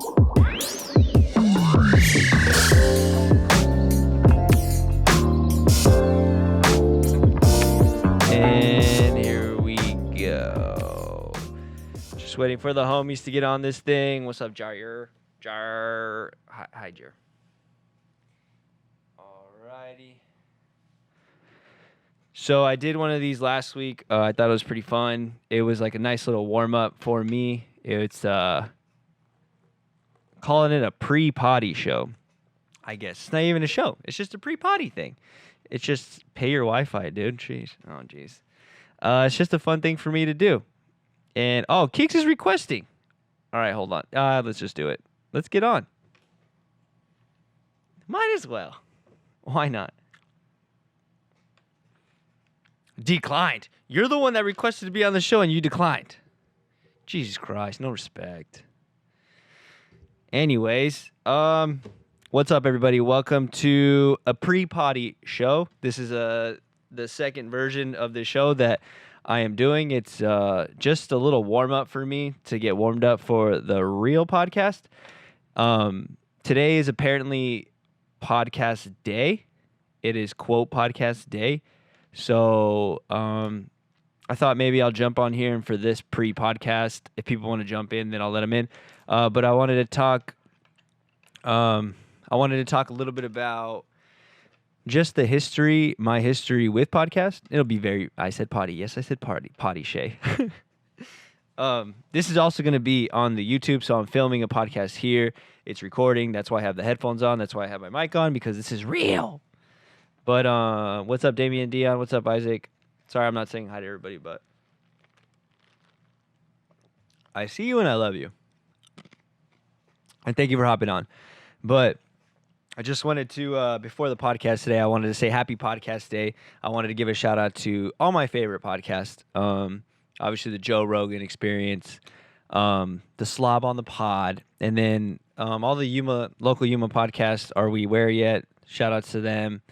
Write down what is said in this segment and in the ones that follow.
And here we go. Just waiting for the homies to get on this thing. What's up, Jar? Hi, Jar. Alrighty. So I did one of these last week. I thought it was pretty fun. It was like a nice little warm-up for me. It's calling it a pre-potty show, I guess. It's not even a show. It's just a pre-potty thing. It's just pay your Wi-Fi, dude. Jeez. Oh, jeez. It's just a fun thing for me to do. And, Keeks is requesting. All right, hold on. Let's just do it. Let's get on. Might as well. Why not? Declined. You're the one that requested to be on the show and you declined. Jesus Christ, no respect. Anyways, what's up, everybody? Welcome to a pre-potty show. This is the second version of the show that I am doing. It's just a little warm-up for me to get warmed up for the real podcast. Today is apparently podcast day. It is, quote, podcast day. So I thought maybe I'll jump on here and for this pre-podcast, if people want to jump in, then I'll let them in. But I wanted to talk a little bit about just the history, my history with podcast. It'll be I said potty. Yes, I said potty Shay. This is also going to be on the YouTube, so I'm filming a podcast here. It's recording. That's why I have the headphones on. That's why I have my mic on, because this is real. But what's up, Damian Dion? What's up, Isaac? Sorry, I'm not saying hi to everybody, but I see you and I love you. And thank you for hopping on. But I just wanted to, before the podcast today, I wanted to say happy podcast day. I wanted to give a shout out to all my favorite podcasts. Obviously, the Joe Rogan Experience, the Slob on the Pod, and then all the local Yuma podcasts. Are We Where Yet? Shout outs to them.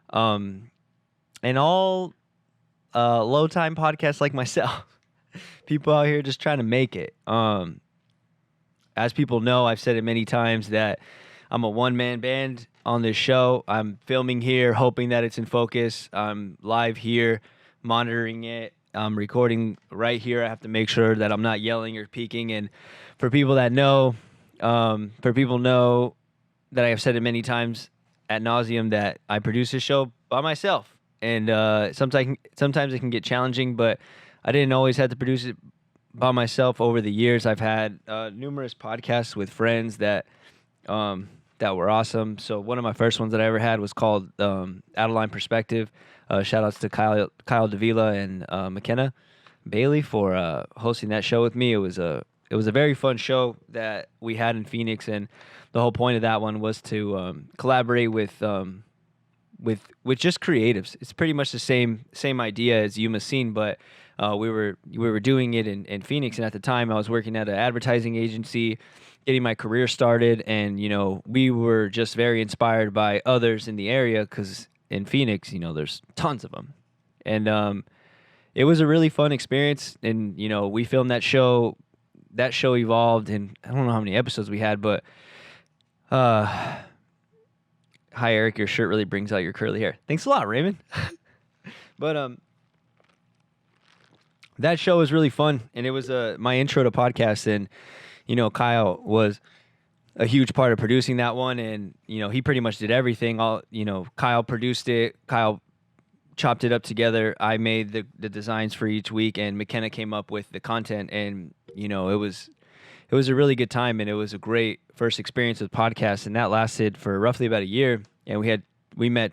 And all low time podcasts like myself. People out here just trying to make it. As people know, I've said it many times that I'm a one-man band on this show. I'm filming here, hoping that it's in focus. I'm live here, monitoring it. I'm recording right here. I have to make sure that I'm not yelling or peaking. And for people that know, that I have said it many times ad nauseum that I produce this show by myself. And sometimes it can get challenging, but I didn't always have to produce it by myself. Over the years, I've had numerous podcasts with friends that were awesome. So one of my first ones that I ever had was called Out of Line Perspective. Shout outs to Kyle Davila and McKenna Bailey for hosting that show with me. It was a very fun show that we had in Phoenix, and the whole point of that one was to collaborate with just creatives. It's pretty much the same idea as Yuma Scene, but we were doing it in Phoenix, and at the time I was working at an advertising agency, getting my career started, and we were just very inspired by others in the area because in Phoenix, there's tons of them, and it was a really fun experience. And we filmed that show. That show evolved, and I don't know how many episodes we had, but hi Eric, your shirt really brings out your curly hair. Thanks a lot, Raymond. But that show was really fun, and it was my intro to podcasts, and Kyle was a huge part of producing that one, and he pretty much did everything. Kyle produced it, Kyle chopped it up together, I made the designs for each week, and McKenna came up with the content, and it was a really good time, and it was a great first experience with podcasts, and that lasted for roughly about a year, and we met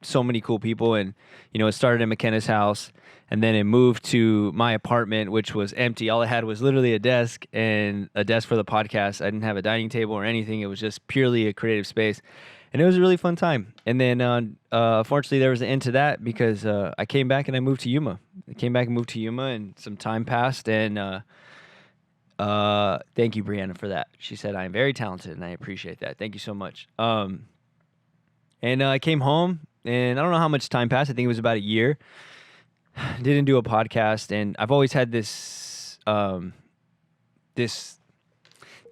so many cool people, and it started at McKenna's house, and then it moved to my apartment, which was empty. All I had was literally a desk and a desk for the podcast. I didn't have a dining table or anything. It was just purely a creative space, and it was a really fun time. And then unfortunately there was an end to that because I came back and I moved to Yuma. And some time passed, and thank you, Brianna, for that. She said, "I am very talented," and I appreciate that. Thank you so much. And I came home, and I don't know how much time passed. I think it was about a year. Didn't do a podcast, and I've always had this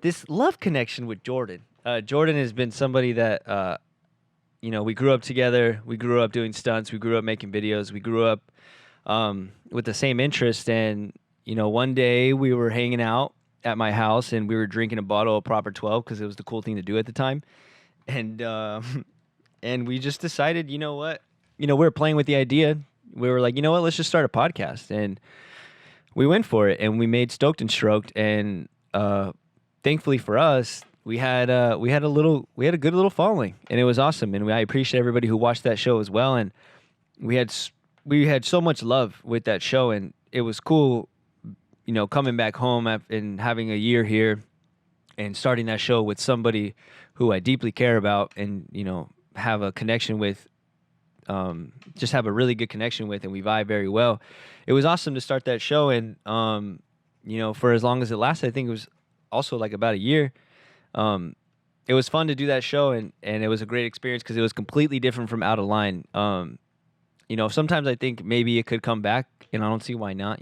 this love connection with Jordan. Jordan has been somebody that we grew up together. We grew up doing stunts. We grew up making videos. We grew up with the same interest. And one day we were hanging out at my house and we were drinking a bottle of Proper 12 because it was the cool thing to do at the time. And and we just decided, you know what? We were playing with the idea. We were like, you know what? Let's just start a podcast. And we went for it, and we made Stoked and Stroked. And thankfully for us, we had a good little following, and it was awesome. And I appreciate everybody who watched that show as well. And we had so much love with that show, and it was cool, coming back home and having a year here, and starting that show with somebody who I deeply care about, and have a connection with. Just have a really good connection with, and we vibe very well. It was awesome to start that show, and for as long as it lasted, I think it was also like about a year. It was fun to do that show, and it was a great experience because it was completely different from Out of Line. Sometimes I think maybe it could come back, and I don't see why not.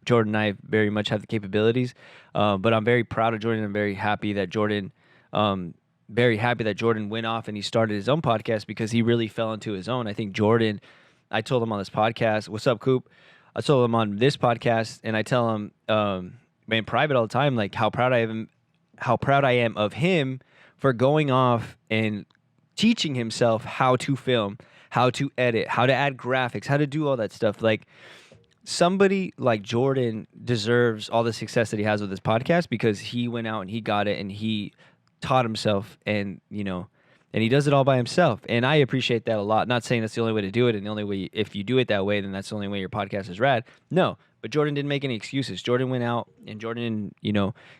Jordan and I very much have the capabilities, but I'm very proud of Jordan. I'm very happy that Jordan went off and he started his own podcast because he really fell into his own. I think Jordan, I told him on this podcast, what's up, Coop? I told him on this podcast, and I tell him, in private all the time, like how proud I am of him for going off and teaching himself how to film, how to edit, how to add graphics, how to do all that stuff. Like, somebody like Jordan deserves all the success that he has with this podcast because he went out and he got it, and he taught himself, and and he does it all by himself. And I appreciate that a lot. Not saying that's the only way to do it, and the only way, if you do it that way, then that's the only way your podcast is rad. No, but Jordan didn't make any excuses. Jordan went out and Jordan,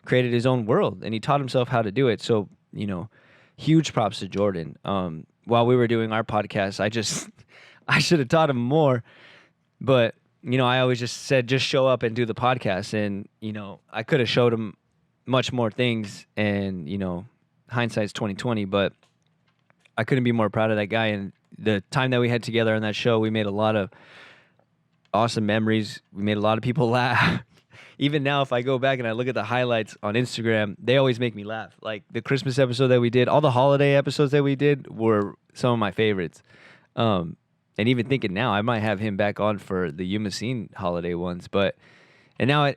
created his own world, and he taught himself how to do it. So, huge props to Jordan. While we were doing our podcast, I should have taught him more, but I always just said, just show up and do the podcast. And, I could have showed him much more things, and, hindsight's 2020, but I couldn't be more proud of that guy. And the time that we had together on that show, we made a lot of awesome memories. We made a lot of people laugh. Even now, if I go back and I look at the highlights on Instagram, they always make me laugh. Like the Christmas episode that we did, all the holiday episodes that we did were some of my favorites. And even thinking now, I might have him back on for the Yuma scene holiday ones. And now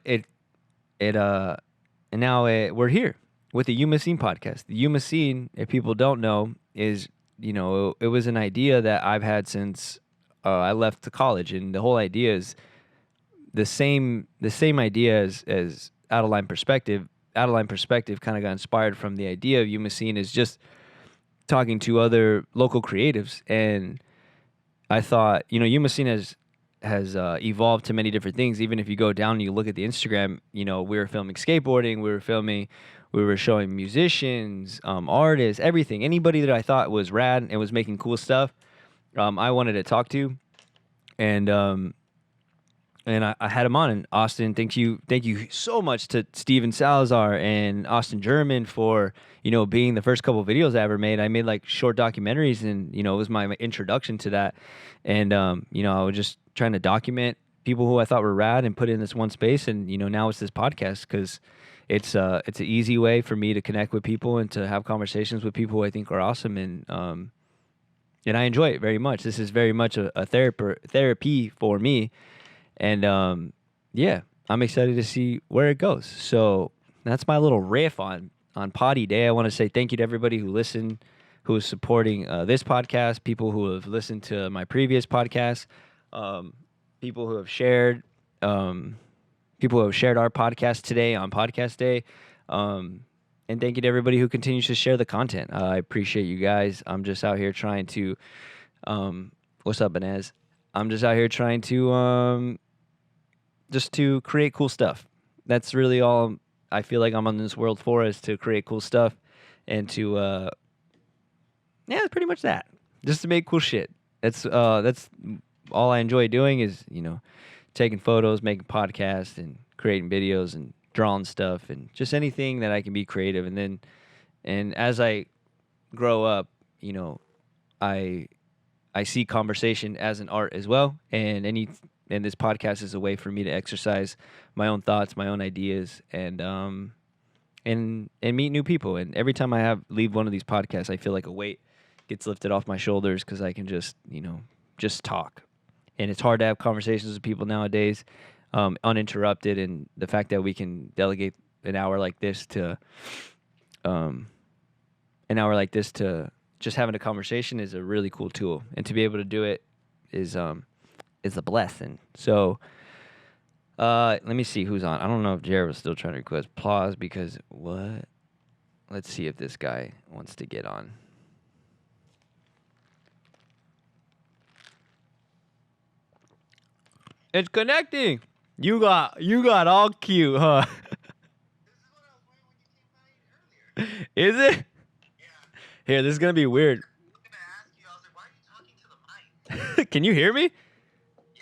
we're here with the Yuma Scene podcast. The Yuma Scene, if people don't know, is, it was an idea that I've had since I left to college. And the whole idea is the same idea as Out of Line Perspective. Out of Line Perspective kind of got inspired from the idea of Yuma Scene, is just talking to other local creatives. And I thought, Yuma Scene has evolved to many different things. Even if you go down and you look at the Instagram, we were filming skateboarding, we were showing musicians, artists, everything. Anybody that I thought was rad and was making cool stuff, I wanted to talk to. And I had him on. And Austin, thank you so much to Steven Salazar and Austin German for, being the first couple of videos I ever made. I made like short documentaries, and, it was my introduction to that. And, I was just trying to document people who I thought were rad and put it in this one space. And, now it's this podcast because it's an easy way for me to connect with people and to have conversations with people who I think are awesome. And I enjoy it very much. This is very much a therapy for me. And I'm excited to see where it goes. So that's my little riff on Potty Day. I want to say thank you to everybody who listened, who is supporting this podcast, people who have listened to my previous podcast, people who have shared our podcast today on Podcast Day. And thank you to everybody who continues to share the content. I appreciate you guys. I'm just out here trying to, what's up, Inez? I'm just out here trying to, just to create cool stuff. That's really all I feel like I'm on this world for, is to create cool stuff and to, it's pretty much that. Just to make cool shit. That's all I enjoy doing is, taking photos, making podcasts, and creating videos, and drawing stuff, and just anything that I can be creative. And as I grow up, I see conversation as an art as well, and this podcast is a way for me to exercise my own thoughts, my own ideas, and and meet new people. And every time I leave one of these podcasts, I feel like a weight gets lifted off my shoulders because I can just talk. And it's hard to have conversations with people nowadays, uninterrupted. And the fact that we can delegate an hour like this to just having a conversation is a really cool tool. And to be able to do it is a blessing. So let me see who's on. I don't know if Jared was still trying to request pause because what? Let's see if this guy wants to get on. It's connecting. You got all cute, huh? Is it? Yeah. Here, this is gonna be weird. I was gonna ask you, I was like, why are you talking to the mic? Can you hear me? Yeah,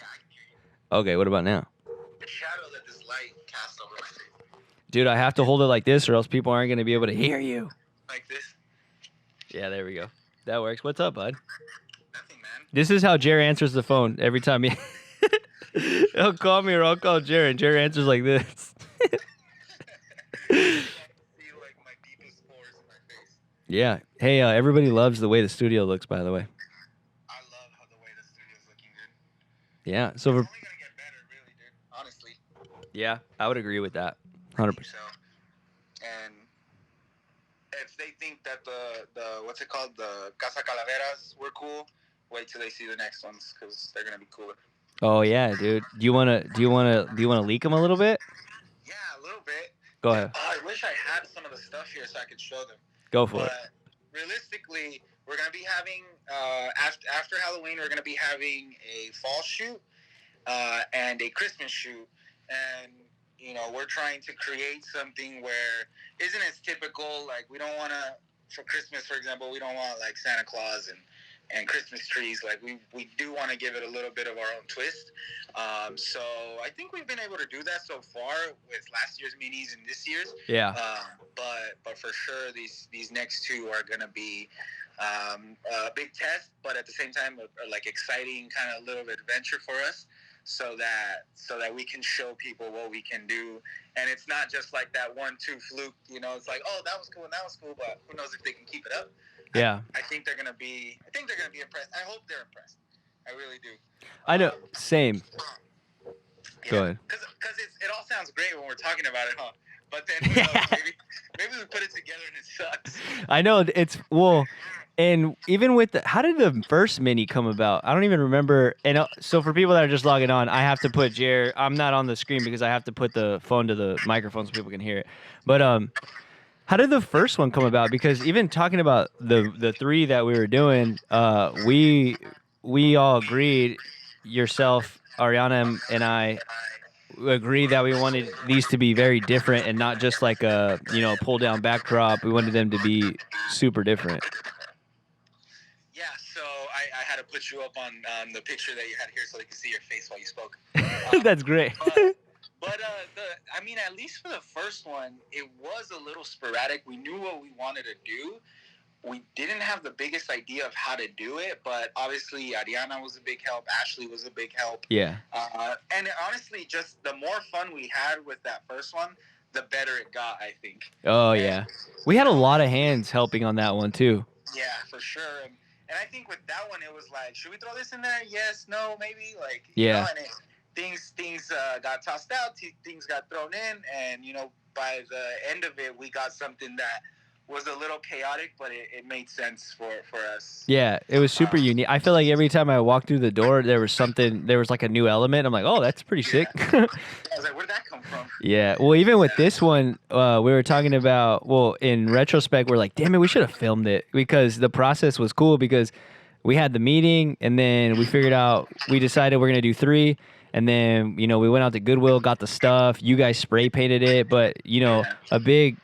I can hear you. Okay, what about now? The shadow that this light casts over my face. Dude, I have to hold it like this or else people aren't gonna be able to hear you. Like this? Yeah, there we go. That works. What's up, bud? Nothing, man. This is how Jerry answers the phone every time he he'll call me or I'll call Jerry and Jerry answers like this. Yeah. Hey, everybody loves the way the studio looks, by the way. I love how the way the studio's looking good. Yeah. So it's only gonna get better, really, dude. Honestly. Yeah, I would agree with that. 100%. So. And if they think that the what's it called, the Casa Calaveras were cool, wait till they see the next ones because they're gonna be cooler. Oh yeah, dude. Do you wanna leak them a little bit? Yeah, a little bit. Go ahead. I wish I had some of the stuff here so I could show them. Go for it. Realistically, we're gonna be having after Halloween, we're gonna be having a fall shoot and a Christmas shoot, and we're trying to create something where isn't as typical. Like we don't want to, for Christmas, for example, we don't want like Santa Claus and Christmas trees. Like we do want to give it a little bit of our own twist. So I think we've been able to do that so far with last year's minis and this year's. Yeah. But for sure these next two are gonna be a big test, but at the same time a like exciting kind of little adventure for us. So that we can show people what we can do, and it's not just like that 1-2 fluke. It's like, oh, that was cool and that was cool, but who knows if they can keep it up. Yeah. I think they're gonna be impressed. I hope they're impressed. I really do. I know. Same. Yeah, go ahead. Because it all sounds great when we're talking about it, huh? But then maybe we put it together and it sucks. I know and even with how did the first mini come about? I don't even remember. And so for people that are just logging on, I have to put Jer. I'm not on the screen because I have to put the phone to the microphone so people can hear it. But how did the first one come about? Because even talking about the three that we were doing, we all agreed, yourself, Ariana, and I agreed that we wanted these to be very different and not just like a pull down backdrop. We wanted them to be super different. Yeah, so I had to put you up on the picture that you had here so they could see your face while you spoke. That's great. But at least for the first one, it was a little sporadic. We knew what we wanted to do. We didn't have the biggest idea of how to do it, but obviously Ariana was a big help. Ashley was a big help. Yeah. And honestly, just the more fun we had with that first one, the better it got, I think. Oh, yeah. We had a lot of hands helping on that one, too. Yeah, for sure. And I think with that one, it was like, should we throw this in there? Yes, no, maybe. Like, yeah. And things got tossed out, things got thrown in, and, by the end of it, we got something that was a little chaotic, but it made sense for us. Yeah, it was super unique. I feel like every time I walked through the door, there was like a new element. I'm like, oh, that's pretty sick. I was like, where'd that come from? Yeah, well, even with this one, we were talking about, in retrospect, we're like, damn it, we should have filmed it because the process was cool because we had the meeting and then we decided we're going to do 3. And then, we went out to Goodwill, got the stuff. You guys spray painted it, but a big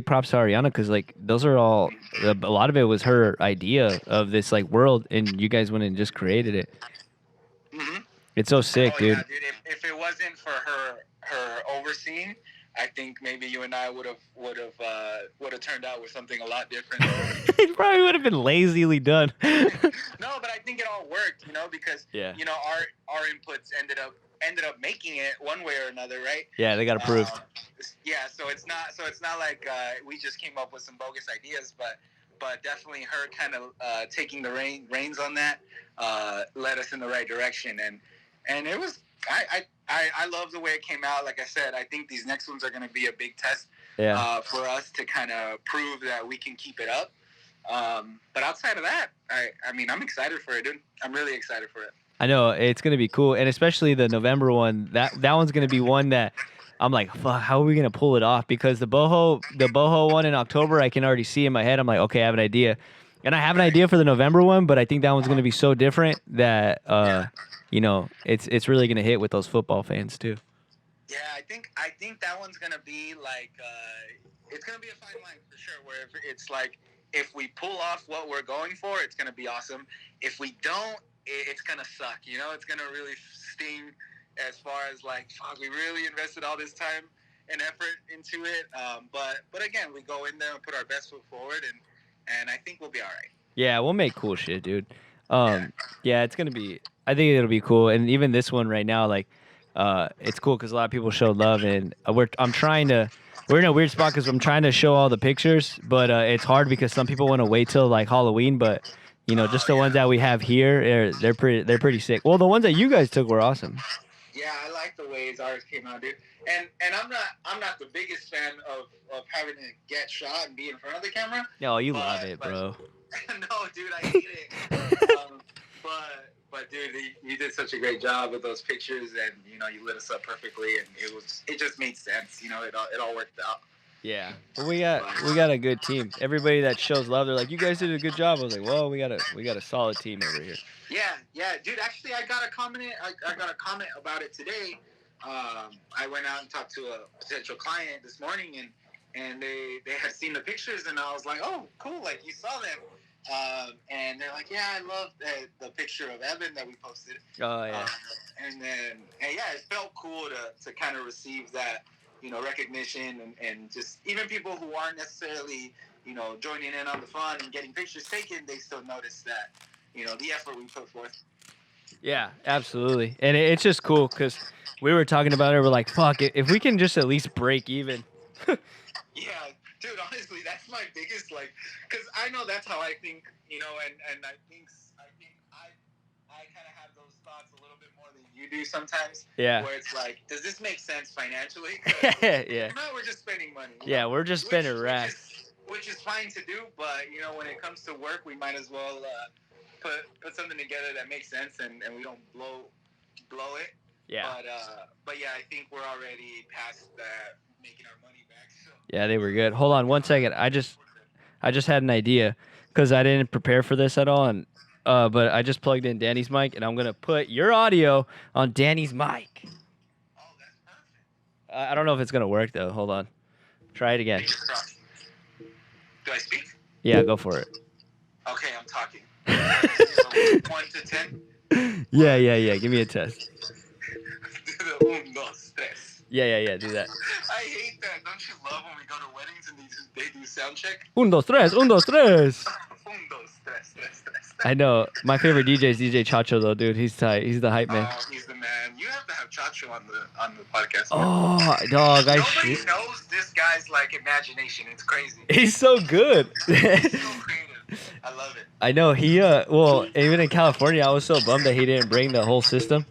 props to Ariana because like those are all a lot of it was her idea of this like world, and you guys went and just created it. Mm-hmm. It's so sick, dude. Yeah, dude. If it wasn't for her overseeing, I think maybe you and I would have turned out with something a lot different. It probably would have been lazily done. No, but I think it all worked, because our inputs ended up making it one way or another, right? Yeah, they got approved. yeah. So it's not like we just came up with some bogus ideas, but definitely her kind of taking the reins on that led us in the right direction, and it was I love the way it came out. Like I said, I think these next ones are going to be a big test for us to kind of prove that we can keep it up. But outside of that, I mean, I'm excited for it, dude. I'm really excited for it. I know it's gonna be cool, and especially the November one. That one's gonna be one that I'm like, fuck, how are we gonna pull it off? Because the boho one in October, I can already see in my head. I'm like, okay, I have an idea, and I have an idea for the November one, but I think that one's gonna be so different that it's really gonna hit with those football fans too. Yeah, I think that one's gonna be like it's gonna be a fine line for sure. Where it's like if we pull off what we're going for, it's gonna be awesome. If we don't, it's gonna suck. It's gonna really sting as far as like, fuck, we really invested all this time and effort into it. But again, we go in there and put our best foot forward, and I think we'll be all right. Yeah, we'll make cool shit, dude. Yeah, it's gonna be. I think it'll be cool, and even this one right now, like, it's cool because a lot of people showed love, and I'm trying to. We're in a weird spot because I'm trying to show all the pictures, but it's hard because some people want to wait till like Halloween, but just the ones that we have here, they're pretty sick. Well, the ones that you guys took were awesome. Yeah, I like the ways ours came out, dude. And I'm not the biggest fan of having to get shot and be in front of the camera. No, you love it, bro. No, dude, I hate it. But dude, you did such a great job with those pictures, and you lit us up perfectly, and it just made sense. It all worked out. Yeah, but we got a good team. Everybody that shows love, they're like, you guys did a good job. I was like, well, we got a solid team over here. Yeah, dude. Actually, I got a comment. I got a comment about it today. I went out and talked to a potential client this morning, and they had seen the pictures, and I was like, oh, cool, like you saw them. And they're like, yeah, I love the picture of Evan that we posted. Oh yeah. And yeah, it felt cool to kind of receive that, recognition, and just even people who aren't necessarily, joining in on the fun and getting pictures taken, they still notice that, the effort we put forth. Yeah, absolutely. And it's just cool because we were talking about it. We're like, fuck it, if we can just at least break even. Yeah, dude, honestly, that's my biggest, because I know that's how I think, and I think I kind of have those thoughts a little bit more than you do sometimes. Yeah. Where it's like, does this make sense financially? Yeah. We're just spending money. Yeah, we're just spending racks. Which is fine to do, but, when it comes to work, we might as well put something together that makes sense, and we don't blow it. Yeah. But yeah, I think we're already past that, making our money back. So. Yeah, they were good. Hold on 1 second. I just had an idea because I didn't prepare for this at all, and but I just plugged in Danny's mic, and I'm gonna put your audio on Danny's mic. Oh, that's perfect. I don't know if it's gonna work though. Hold on. Try it again. Do I speak? Yeah, go for it. Okay, I'm talking. 1 to 10. Yeah. Give me a test. Do the 1, 2, 3. Yeah. Do that. I hate that. Don't you love when we go to weddings and they do sound check? 1, 2, 3. 1, 2, 3. 1, 2, 3. I know. My favorite DJ is DJ Chacho though, dude. He's tight. He's the hype man. Oh, he's the man. You have to have Chacho on the podcast. Oh, dog. Nobody knows this guy's imagination. It's crazy. He's so good. He's so creative. I love it. I know. He well, even in California, I was so bummed that he didn't bring the whole system.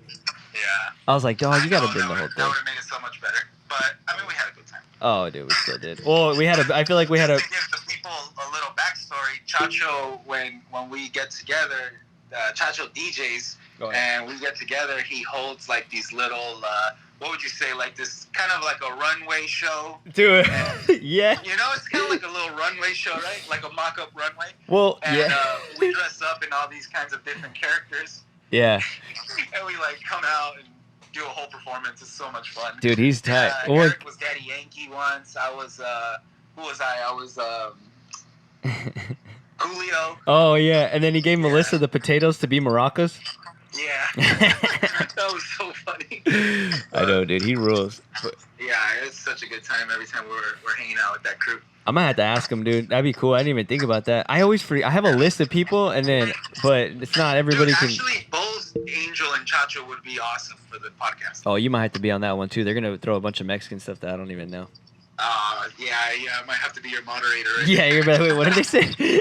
Yeah. I was like, dog, you gotta bring the whole thing. That would have made it so much better. But I mean, we had a good time. Oh, dude, we still did. Well, I feel like we had to give the people a little backstory. Chacho, when we get together, Chacho DJs, and we get together, he holds these little, what would you say, this kind of like a runway show. Dude, yeah. It's kind of like a little runway show, right? Like a mock-up runway. Well, and, yeah. We dress up in all these kinds of different characters. Yeah. And we come out and do a whole performance. It's so much fun. Dude, he's tight. Eric was Daddy Yankee once. I was, who was I? I was, Julio. Oh, yeah. And then he gave Melissa the potatoes to be maracas. Yeah. That was so funny. I know, dude. He rules. Yeah, it's such a good time every time we're hanging out with that crew. I'm gonna have to ask him, dude. That'd be cool. I didn't even think about that. I always forget. I have a list of people, but it's not everybody dude, can. Actually, both Angel and muchacho would be awesome for the podcast. Oh, you might have to be on that one too. They're gonna throw a bunch of Mexican stuff that I don't even know. Yeah, I might have to be your moderator. Right? Yeah, you're about. Wait, what did they say?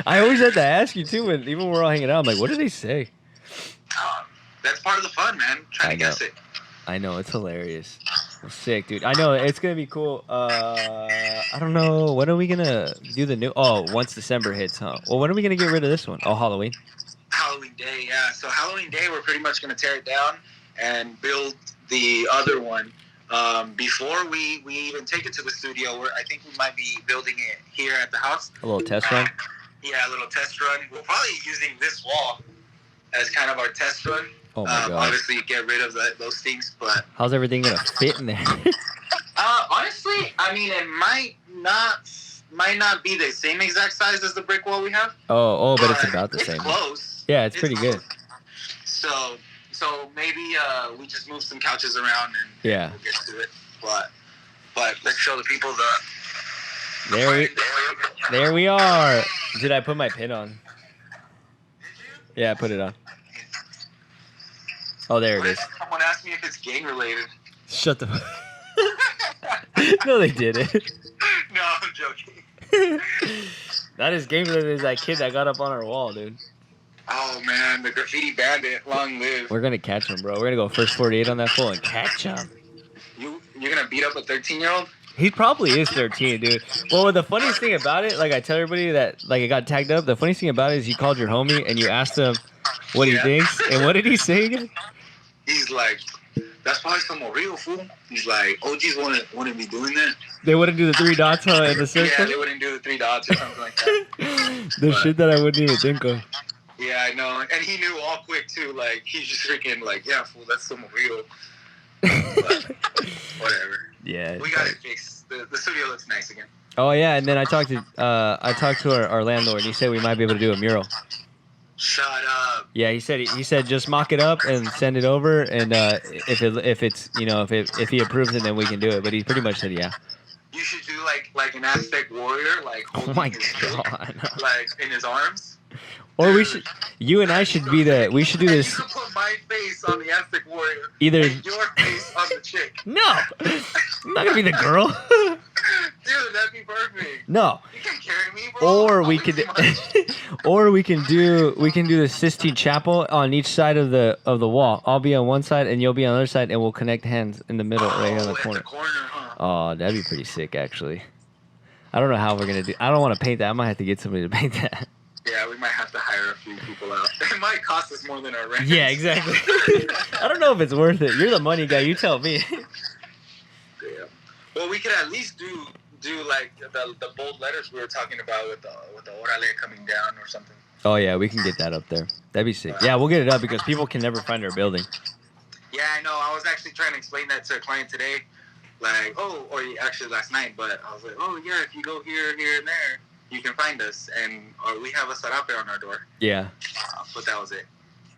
I always have to ask you too, and even when we're all hanging out, I'm like, what did they say? That's part of the fun, man. Trying to guess it. I know, it's hilarious. It's sick, dude. I know it's gonna be cool. I don't know. When are we gonna do the new? Oh, once December hits, huh? Well, when are we gonna get rid of this one? Oh, Halloween. Halloween Day, yeah. So Halloween Day, we're pretty much gonna tear it down and build the other one. Before we even take it to the studio, I think we might be building it here at the house. A little test run. Yeah, a little test run. We're probably using this wall as kind of our test run. Oh my god! Obviously, get rid of those things, but how's everything gonna fit in there? Honestly, I mean, it might not be the same exact size as the brick wall we have. Oh, but it's about the same. It's close. Yeah, it's pretty close. good. So maybe we just move some couches around and yeah, we'll get to it. But let's show the people the. There we are. Did I put my pin on? Did you? Yeah, I put it on. Oh, there it is. Someone asked me if it's gang related. Shut the. No, they didn't. No, I'm joking. Not as game related as that kid that got up on our wall, dude. Oh man, the graffiti bandit, long live. We're gonna catch him, bro. We're gonna go first 48 on that fool and catch him. You're gonna beat up a 13-year-old? He probably is 13, dude. Well, the funniest thing about it, like I tell everybody that like it got tagged up. The funniest thing about it is you called your homie and you asked him what he thinks, and what did he say again? He's like, that's probably some real fool. He's like, OGs wouldn't be doing that. They wouldn't do the 3 dots in the circle? Yeah, they wouldn't do the 3 dots or something like that. Shit that I wouldn't even think of. Yeah, I know. And he knew all quick, too. Like, he's just freaking like, yeah, fool, that's some real. Whatever. Yeah. We got it fixed. The studio looks nice again. Oh, yeah, and then I talked to our landlord. He said we might be able to do a mural. Shut up. Yeah, he said just mock it up and send it over, and if it's if he approves it, then we can do it. But he pretty much said yeah. You should do like an Aztec warrior, like oh my his god, chick, like in his arms. Or you and I should be we should do this. You can put my face on the Aztec warrior. Either and your face on the chick. No, I'm not gonna be the girl. Dude, that'd be perfect. No. You can carry me, bro. Or we could, or we can do the Sistine Chapel on each side of the wall. I'll be on one side and you'll be on the other side, and we'll connect hands in the middle, right here on the corner. Huh? Oh, that'd be pretty sick, actually. I don't know how we're gonna do. I don't want to paint that. I might have to get somebody to paint that. Yeah, we might have to hire a few people out. It might cost us more than our rent. Yeah, exactly. I don't know if it's worth it. You're the money guy. You tell me. Yeah. Well, we could at least do like the bold letters we were talking about with the orale coming down or something. Oh yeah, we can get that up there. That'd be sick. Yeah, we'll get it up because people can never find our building. Yeah, I know. I was actually trying to explain that to a client today. Like, or actually last night, but I was like, oh yeah, if you go here, and there, you can find us, and we have a sarape on our door. Yeah. But that was it.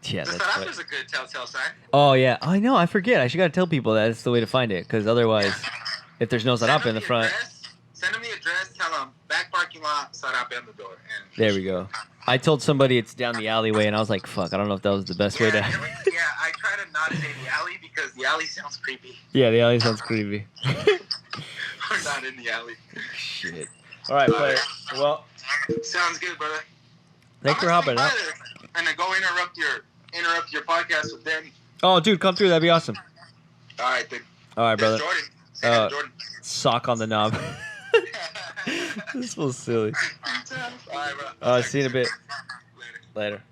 Yeah, the sarape is a good telltale sign. Oh yeah, I know. I forget. I should gotta tell people that it's the way to find it, because otherwise, if there's no sarape in the front. Send them the address. Tell them back parking lot, sarape on the door. And there we go. I told somebody it's down the alleyway, and I was like, "Fuck, I don't know if that was the best way to." Yeah, I try to not say the alley because the alley sounds creepy. Yeah, the alley sounds creepy. We're not in the alley. Shit. All right, player. Well, sounds good, brother. Thanks for hopping out. And then go interrupt your podcast with them. Oh, dude, come through. That'd be awesome. All right, then. All right, brother. Jordan. Say hi to Jordan. Sock on the knob. This feels silly. All right, bro. See you in a bit. Later.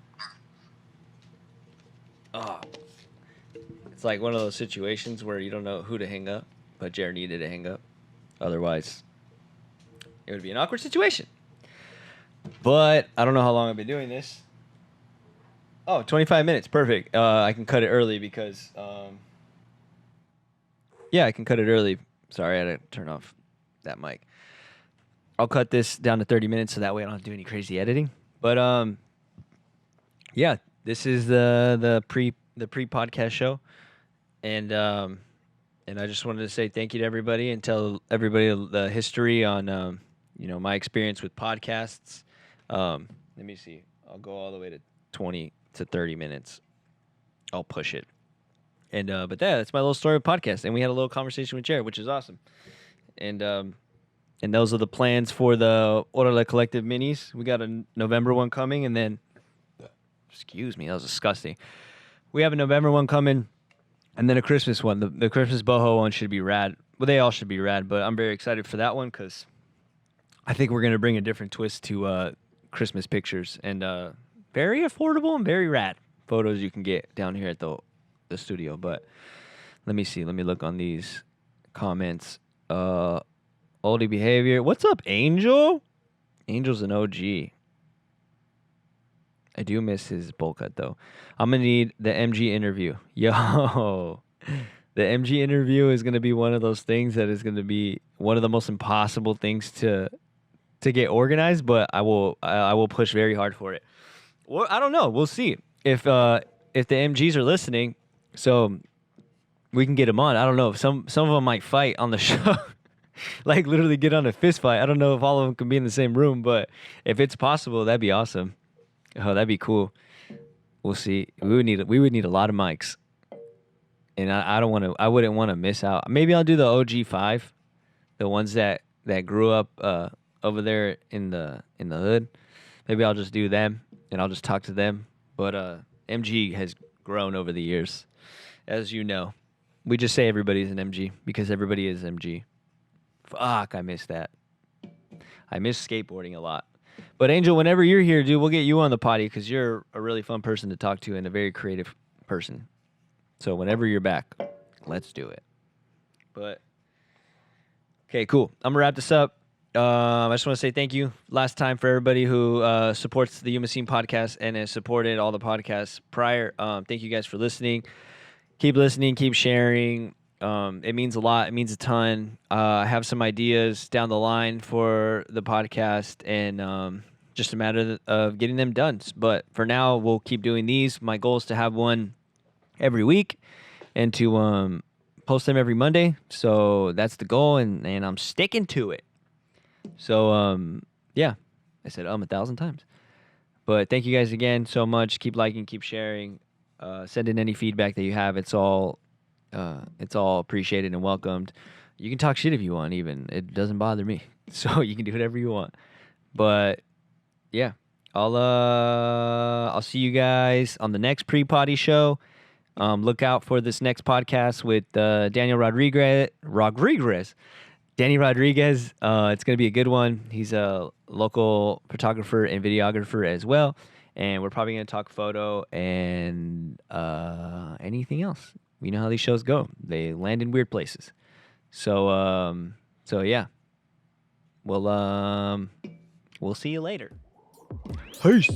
Oh. It's like one of those situations where you don't know who to hang up, but Jared needed to hang up. Otherwise, it would be an awkward situation. But I don't know how long I've been doing this. Oh, 25 minutes. Perfect. I can cut it early because... yeah, I can cut it early. Sorry, I had to turn off that mic. I'll cut this down to 30 minutes so that way I don't have to do any crazy editing. But yeah, this is the pre-podcast show, and I just wanted to say thank you to everybody and tell everybody the history on my experience with podcasts. Let me see. I'll go all the way to 20 to 30 minutes. I'll push it. And but that's my little story of podcast. And we had a little conversation with Jared, which is awesome. And those are the plans for the Orale Collective minis. We got a November one coming, and then, excuse me, that was disgusting. We have a November one coming, and then a Christmas one. The Christmas boho one should be rad. Well, they all should be rad, but I'm very excited for that one because I think we're going to bring a different twist to Christmas pictures, and very affordable and very rad photos you can get down here at the studio. But let me see. Let me look on these comments. Oldie behavior. What's up, Angel? Angel's an OG. I do miss his bowl cut, though. I'm going to need the MG interview. Yo. The MG interview is going to be one of those things that is going to be one of the most impossible things to get organized, but I will push very hard for it. Well, I don't know. We'll see. If the MGs are listening, so we can get them on. I don't know. If some of them might fight on the show. Like literally get on a fist fight. I don't know if all of them can be in the same room, but if it's possible, that'd be awesome. Oh, that'd be cool. We'll see. We would need a lot of mics, and I wouldn't want to miss out. Maybe I'll do the OG5, the ones that grew up over there in the hood. Maybe I'll just do them and I'll just talk to them. But MG has grown over the years, as you know. We just say everybody's an MG because everybody is MG. Fuck, I miss that. I miss skateboarding a lot. But Angel, whenever you're here, dude, we'll get you on the potty because you're a really fun person to talk to and a very creative person. So whenever you're back, let's do it. But, okay, cool. I'm going to wrap this up. I just want to say thank you last time for everybody who supports the Yuma Scene podcast and has supported all the podcasts prior. Thank you guys for listening. Keep listening, keep sharing. It means a lot. It means a ton. I have some ideas down the line for the podcast, and just a matter of getting them done. But for now, we'll keep doing these. My goal is to have one every week and to post them every Monday. So that's the goal, and I'm sticking to it. So, yeah, I said 1,000 times. But thank you guys again so much. Keep liking, keep sharing. Send in any feedback that you have. It's all appreciated and welcomed. You can talk shit if you want, even. It doesn't bother me. So you can do whatever you want. But yeah, I'll see you guys on the next pre-potty show. Look out for this next podcast with Daniel Rodriguez. Danny Rodriguez. It's going to be a good one. He's a local photographer and videographer as well. And we're probably going to talk photo and anything else. You know how these shows go. They land in weird places. So yeah. We'll see you later. Peace.